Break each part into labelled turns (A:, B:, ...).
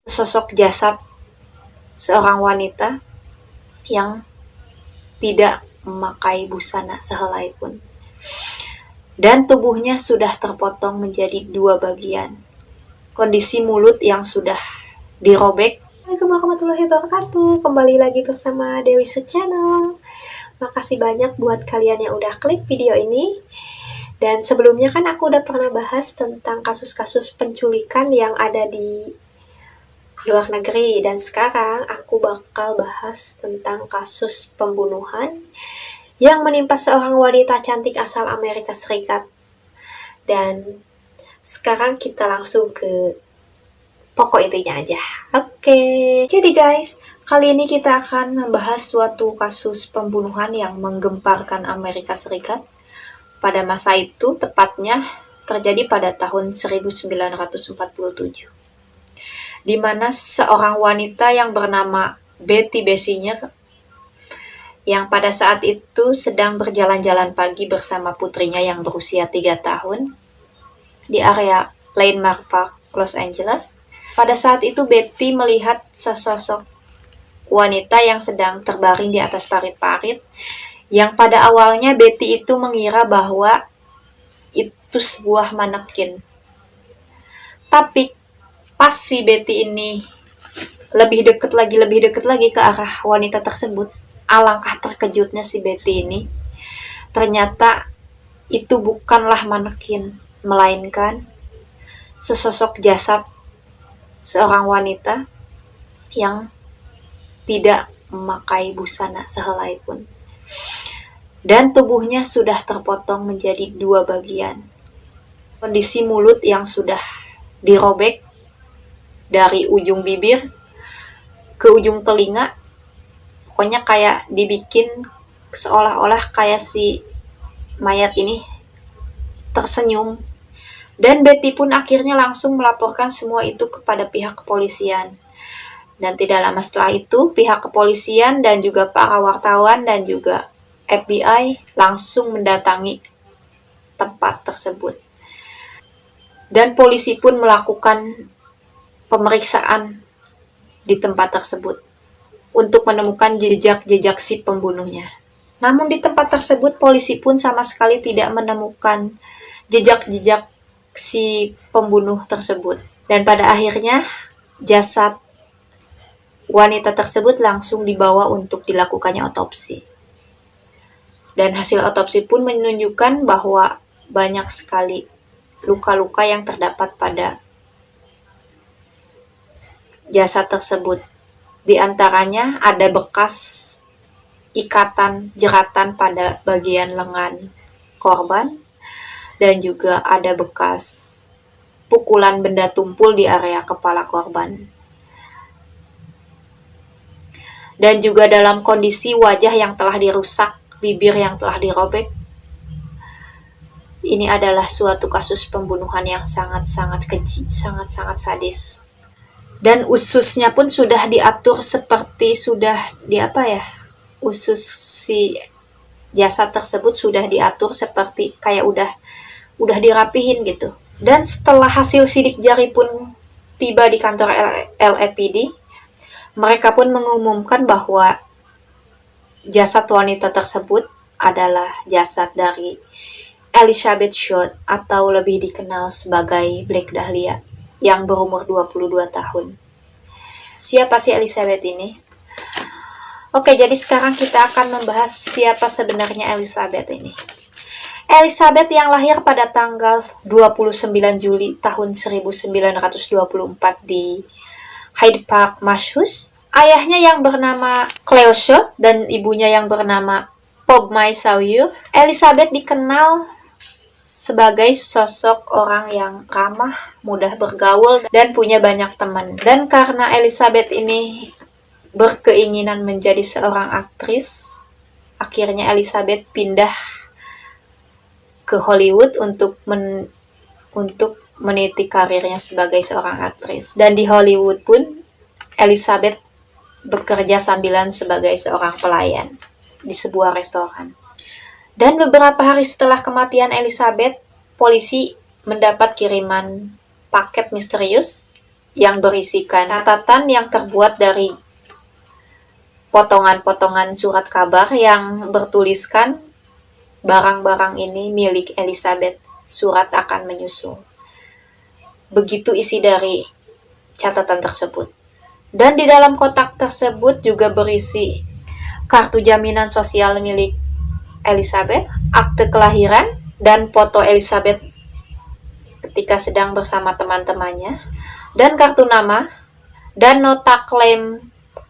A: Sosok jasad seorang wanita yang tidak memakai busana sehelai pun. Dan tubuhnya sudah terpotong menjadi 2 bagian. Kondisi mulut yang sudah dirobek. Assalamualaikum warahmatullahi wabarakatuh. Kembali lagi bersama Dewi Su Channel. Makasih banyak buat kalian yang udah klik video ini. Dan sebelumnya kan aku udah pernah bahas tentang kasus-kasus penculikan yang ada di luar negeri. Dan sekarang aku bakal bahas tentang kasus pembunuhan yang menimpa seorang wanita cantik asal Amerika Serikat. Dan sekarang kita langsung ke pokok intinya aja. Oke, jadi guys, kali ini kita akan membahas suatu kasus pembunuhan yang menggemparkan Amerika Serikat. Pada masa itu, tepatnya terjadi pada tahun 1947. Di mana seorang wanita yang bernama Betty Bessinger yang pada saat itu sedang berjalan-jalan pagi bersama putrinya yang berusia 3 tahun di area Landmark Park, Los Angeles. Pada saat itu Betty melihat sesosok wanita yang sedang terbaring di atas parit-parit, yang pada awalnya Betty itu mengira bahwa itu sebuah manekin. Tapi pas si Betty ini lebih dekat lagi ke arah wanita tersebut, alangkah terkejutnya si Betty ini. Ternyata itu bukanlah manekin, melainkan sesosok jasad seorang wanita yang tidak memakai busana sehelai pun. Dan tubuhnya sudah terpotong menjadi 2 bagian. Kondisi mulut yang sudah dirobek dari ujung bibir ke ujung telinga. Pokoknya kayak dibikin seolah-olah kayak si mayat ini tersenyum. Dan Betty pun akhirnya langsung melaporkan semua itu kepada pihak kepolisian. Dan tidak lama setelah itu, pihak kepolisian dan juga para wartawan dan juga FBI langsung mendatangi tempat tersebut. Dan polisi pun melakukan pemeriksaan di tempat tersebut untuk menemukan jejak-jejak si pembunuhnya. Namun di tempat tersebut polisi pun sama sekali tidak menemukan jejak-jejak si pembunuh tersebut. Dan pada akhirnya jasad wanita tersebut langsung dibawa untuk dilakukannya otopsi. Dan hasil otopsi pun menunjukkan bahwa banyak sekali luka-luka yang terdapat pada jasad tersebut. Di antaranya ada bekas ikatan jeratan pada bagian lengan korban, dan juga ada bekas pukulan benda tumpul di area kepala korban. Dan juga dalam kondisi wajah yang telah dirusak, bibir yang telah dirobek. Ini adalah suatu kasus pembunuhan yang sangat-sangat keji, sangat-sangat sadis. Dan ususnya pun sudah diatur seperti sudah usus si jasad tersebut sudah diatur seperti kayak udah dirapihin gitu. Dan setelah hasil sidik jari pun tiba di kantor LAPD, mereka pun mengumumkan bahwa jasad wanita tersebut adalah jasad dari Elizabeth Short, atau lebih dikenal sebagai Black Dahlia, yang berumur 22 tahun. Siapa sih Elizabeth ini? Oke, jadi sekarang kita akan membahas siapa sebenarnya Elizabeth ini. Elizabeth yang lahir pada tanggal 29 Juli tahun 1924 di Hyde Park, Massachusetts. Ayahnya yang bernama Cleo Short dan ibunya yang bernama Pobmy Sawyer. Elizabeth dikenal sebagai sosok orang yang ramah, mudah bergaul, dan punya banyak teman. Dan karena Elizabeth ini berkeinginan menjadi seorang aktris, akhirnya Elizabeth pindah ke Hollywood untuk meniti karirnya sebagai seorang aktris. Dan di Hollywood pun Elizabeth bekerja sambilan sebagai seorang pelayan di sebuah restoran. Dan beberapa hari setelah kematian Elizabeth, polisi mendapat kiriman paket misterius yang berisikan catatan yang terbuat dari potongan-potongan surat kabar yang bertuliskan barang-barang ini milik Elizabeth, surat akan menyusul. Begitu isi dari catatan tersebut. Dan di dalam kotak tersebut juga berisi kartu jaminan sosial milik Elizabeth, akte kelahiran, dan foto Elizabeth ketika sedang bersama teman-temannya, dan kartu nama, dan nota klaim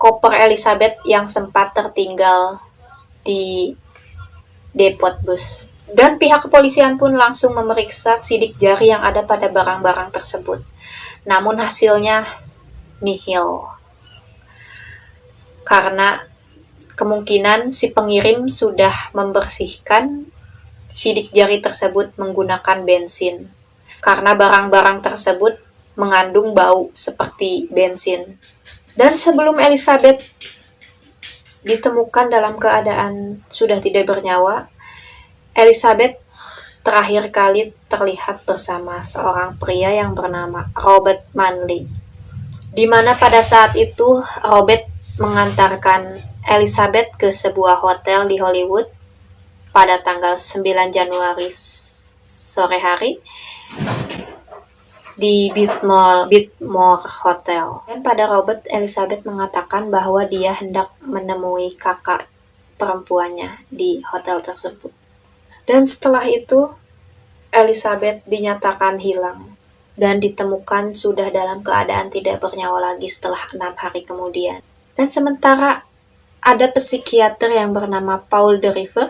A: koper Elizabeth yang sempat tertinggal di depot bus. Dan pihak kepolisian pun langsung memeriksa sidik jari yang ada pada barang-barang tersebut. Namun hasilnya nihil. Karena kemungkinan si pengirim sudah membersihkan sidik jari tersebut menggunakan bensin. Karena barang-barang tersebut mengandung bau seperti bensin. Dan sebelum Elizabeth ditemukan dalam keadaan sudah tidak bernyawa, Elizabeth terakhir kali terlihat bersama seorang pria yang bernama Robert Manley. Di mana pada saat itu Robert mengantarkan Elizabeth ke sebuah hotel di Hollywood pada tanggal 9 Januari sore hari di Biltmore Hotel. Dan pada Robert, Elizabeth mengatakan bahwa dia hendak menemui kakak perempuannya di hotel tersebut. Dan setelah itu, Elizabeth dinyatakan hilang dan ditemukan sudah dalam keadaan tidak bernyawa lagi setelah 6 hari kemudian. Dan sementara ada psikiater yang bernama Paul de River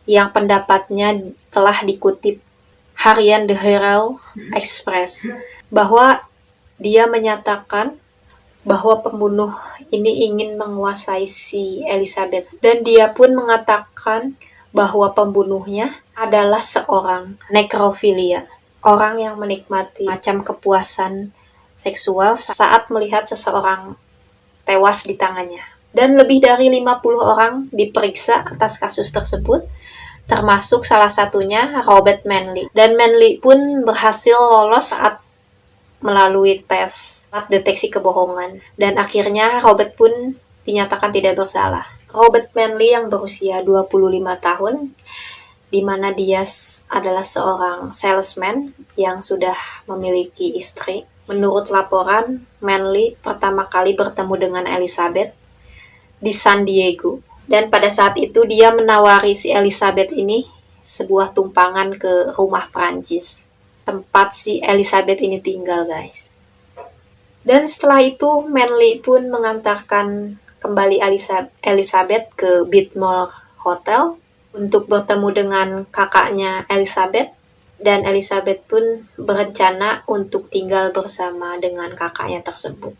A: yang pendapatnya telah dikutip harian The Herald Express bahwa dia menyatakan bahwa pembunuh ini ingin menguasai si Elizabeth, dan dia pun mengatakan bahwa pembunuhnya adalah seorang nekrofilia, orang yang menikmati macam kepuasan seksual saat melihat seseorang tewas di tangannya. Dan lebih dari 50 orang diperiksa atas kasus tersebut, termasuk salah satunya Robert Manley. Dan Manley pun berhasil lolos saat melalui tes deteksi kebohongan. Dan akhirnya Robert pun dinyatakan tidak bersalah. Robert Manley yang berusia 25 tahun, di mana dia adalah seorang salesman yang sudah memiliki istri. Menurut laporan, Manley pertama kali bertemu dengan Elizabeth di San Diego. Dan pada saat itu dia menawari si Elizabeth ini sebuah tumpangan ke rumah Prancis, tempat si Elizabeth ini tinggal, guys. Dan setelah itu Manley pun mengantarkan kembali Elizabeth ke Biltmore Hotel untuk bertemu dengan kakaknya Elizabeth. Dan Elizabeth pun berencana untuk tinggal bersama dengan kakaknya tersebut.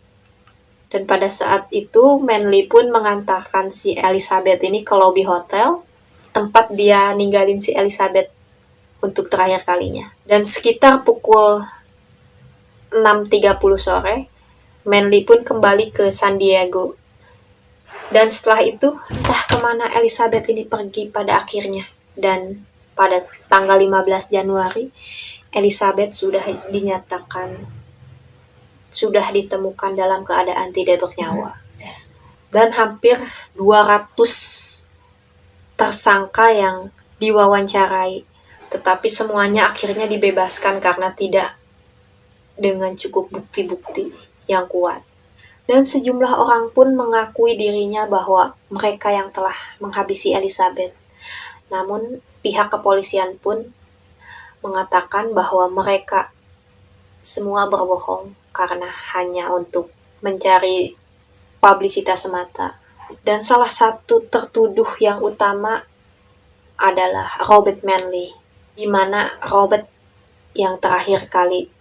A: Dan pada saat itu Manley pun mengantarkan si Elizabeth ini ke lobi hotel, tempat dia ninggalin si Elizabeth untuk terakhir kalinya. Dan sekitar pukul 6.30 sore, Manley pun kembali ke San Diego. Dan setelah itu, entah kemana Elizabeth ini pergi pada akhirnya. Dan pada tanggal 15 Januari, Elizabeth sudah ditemukan dalam keadaan tidak bernyawa. Dan hampir 200 tersangka yang diwawancarai, tetapi semuanya akhirnya dibebaskan karena tidak dengan cukup bukti-bukti yang kuat. Dan sejumlah orang pun mengakui dirinya bahwa mereka yang telah menghabisi Elizabeth. Namun pihak kepolisian pun mengatakan bahwa mereka semua berbohong karena hanya untuk mencari publisitas semata. Dan salah satu tertuduh yang utama adalah Robert Manley, di mana Robert yang terakhir kali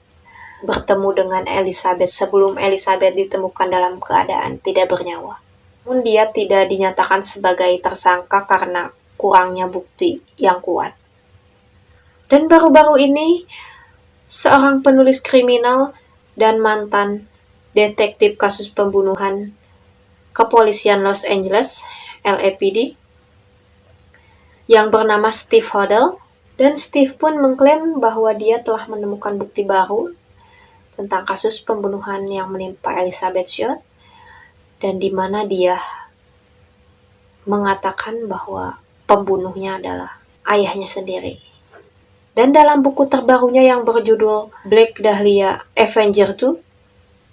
A: bertemu dengan Elizabeth sebelum Elizabeth ditemukan dalam keadaan tidak bernyawa. Namun dia tidak dinyatakan sebagai tersangka karena kurangnya bukti yang kuat. Dan baru-baru ini, seorang penulis kriminal dan mantan detektif kasus pembunuhan kepolisian Los Angeles, LAPD, yang bernama Steve Hodel, dan Steve pun mengklaim bahwa dia telah menemukan bukti baru tentang kasus pembunuhan yang menimpa Elizabeth Short, dan di mana dia mengatakan bahwa pembunuhnya adalah ayahnya sendiri. Dan dalam buku terbarunya yang berjudul Black Dahlia Avenger 2,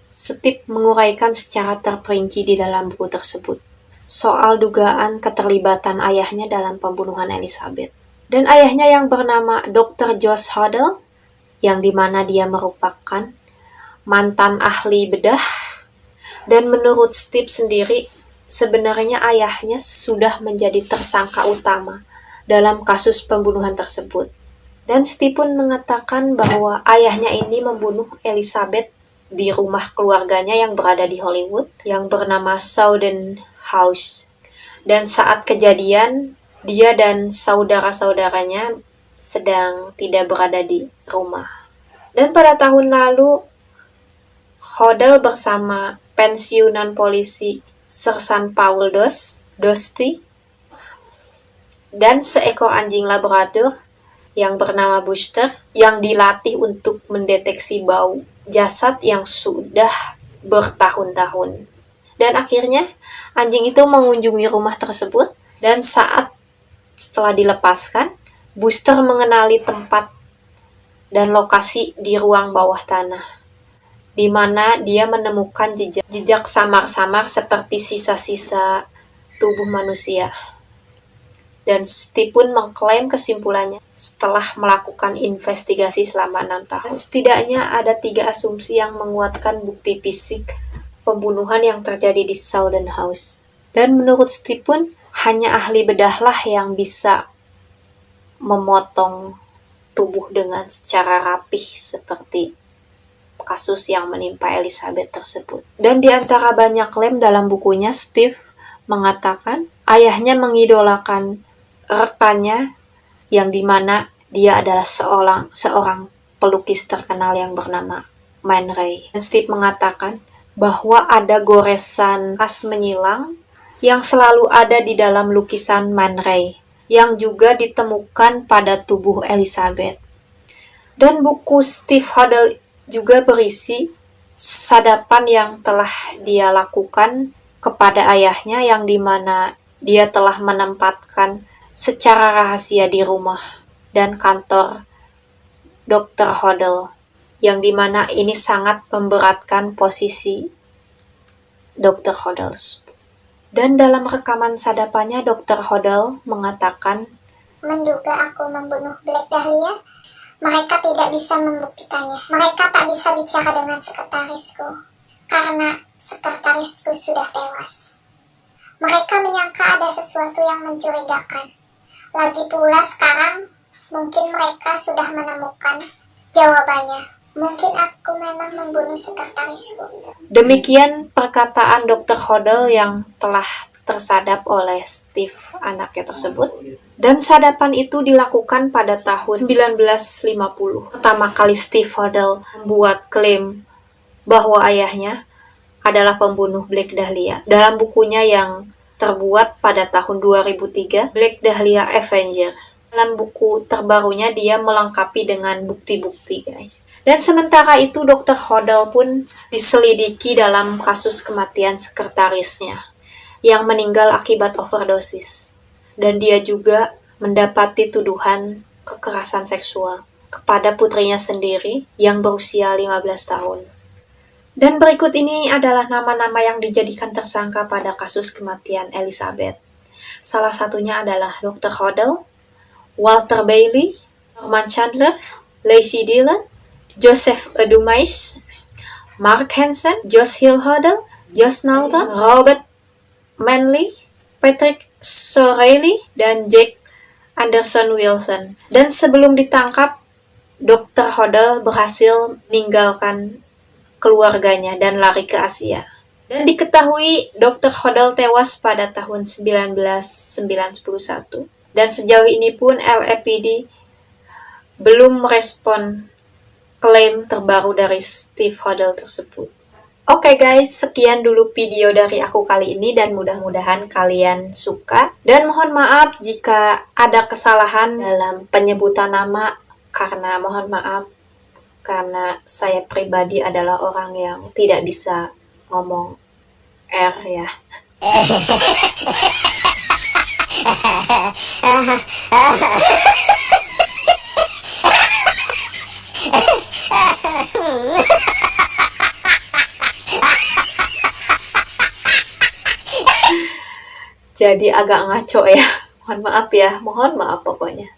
A: Steve menguraikan secara terperinci di dalam buku tersebut soal dugaan keterlibatan ayahnya dalam pembunuhan Elizabeth. Dan ayahnya yang bernama Dr. Josh Hodel, yang dimana dia merupakan mantan ahli bedah, dan menurut Steve sendiri, sebenarnya ayahnya sudah menjadi tersangka utama dalam kasus pembunuhan tersebut. Dan Steve pun mengatakan bahwa ayahnya ini membunuh Elizabeth di rumah keluarganya yang berada di Hollywood, yang bernama Southern House. Dan saat kejadian, dia dan saudara-saudaranya sedang tidak berada di rumah. Dan pada tahun lalu, Hodel bersama pensiunan polisi Sersan Paul Dosti dan seekor anjing labrador yang bernama Buster, yang dilatih untuk mendeteksi bau jasad yang sudah bertahun-tahun. Dan akhirnya anjing itu mengunjungi rumah tersebut, dan setelah dilepaskan, Buster mengenali tempat dan lokasi di ruang bawah tanah, di mana dia menemukan jejak samar-samar seperti sisa-sisa tubuh manusia. Dan Steve pun mengklaim kesimpulannya setelah melakukan investigasi selama 6 tahun. Setidaknya ada 3 asumsi yang menguatkan bukti fisik pembunuhan yang terjadi di Southern House. Dan menurut Steve pun, hanya ahli bedahlah yang bisa memotong tubuh dengan secara rapih seperti kasus yang menimpa Elizabeth tersebut. Dan di antara banyak klaim dalam bukunya, Steve mengatakan ayahnya mengidolakan rekannya, yang dimana dia adalah seorang pelukis terkenal yang bernama Man Ray. Dan Steve mengatakan bahwa ada goresan khas menyilang yang selalu ada di dalam lukisan Man Ray, yang juga ditemukan pada tubuh Elizabeth. Dan buku Steve Hodel juga berisi sadapan yang telah dia lakukan kepada ayahnya, yang dimana dia telah menempatkan secara rahasia di rumah dan kantor Dr. Hodel, yang dimana ini sangat memberatkan posisi Dr. Hodel. Dan dalam rekaman sadapannya, Dr. Hodel mengatakan,
B: "Menduga aku membunuh Black Dahlia. Mereka tidak bisa membuktikannya. Mereka tak bisa bicara dengan sekretarisku, karena sekretarisku sudah tewas. Mereka menyangka ada sesuatu yang mencurigakan. Lagi pula sekarang, mungkin mereka sudah menemukan jawabannya. Mungkin aku memang membunuh sekretarisku."
A: Demikian perkataan Dr. Hodel yang telah tersadap oleh Steve, anaknya tersebut. Dan sadapan itu dilakukan pada tahun 1950. Pertama kali Steve Hodel membuat klaim bahwa ayahnya adalah pembunuh Black Dahlia dalam bukunya yang terbuat pada tahun 2003, Black Dahlia Avenger. Dalam buku terbarunya dia melengkapi dengan bukti-bukti, guys. Dan sementara itu Dr. Hodel pun diselidiki dalam kasus kematian sekretarisnya yang meninggal akibat overdosis. Dan dia juga mendapati tuduhan kekerasan seksual kepada putrinya sendiri yang berusia 15 tahun. Dan berikut ini adalah nama-nama yang dijadikan tersangka pada kasus kematian Elizabeth. Salah satunya adalah Dr. Hodel, Walter Bailey, Norman Chandler, Lacey Dillon, Joseph Dumais, Mark Hansen, Josh Hill Hodel, Josh Naughton, Robert Manley, Patrick Sorelli, dan Jack Anderson Wilson. Dan sebelum ditangkap, Dr. Hodel berhasil meninggalkan keluarganya dan lari ke Asia. Dan diketahui Dr. Hodel tewas pada tahun 1991. Dan sejauh ini pun LAPD belum merespon klaim terbaru dari Steve Hodel tersebut. Oke guys, sekian dulu video dari aku kali ini dan mudah-mudahan kalian suka. Dan mohon maaf jika ada kesalahan dalam penyebutan nama, karena mohon maaf karena saya pribadi adalah orang yang tidak bisa ngomong R ya. Jadi agak ngaco ya. Mohon maaf pokoknya.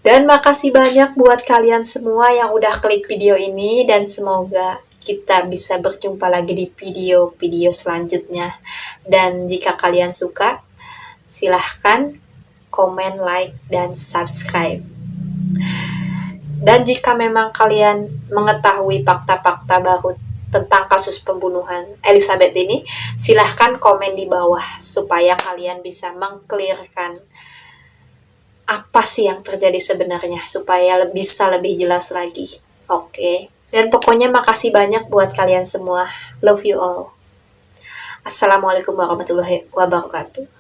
A: Dan makasih banyak buat kalian semua yang udah klik video ini, dan semoga kita bisa berjumpa lagi di video-video selanjutnya. Dan jika kalian suka, silahkan komen, like, dan subscribe. Dan jika memang kalian mengetahui fakta-fakta baru tentang kasus pembunuhan Elizabeth ini, silahkan komen di bawah supaya kalian bisa mengclearkan apa sih yang terjadi sebenarnya, supaya bisa lebih jelas lagi. Oke. Dan pokoknya makasih banyak buat kalian semua. Love you all. Assalamualaikum warahmatullahi wabarakatuh.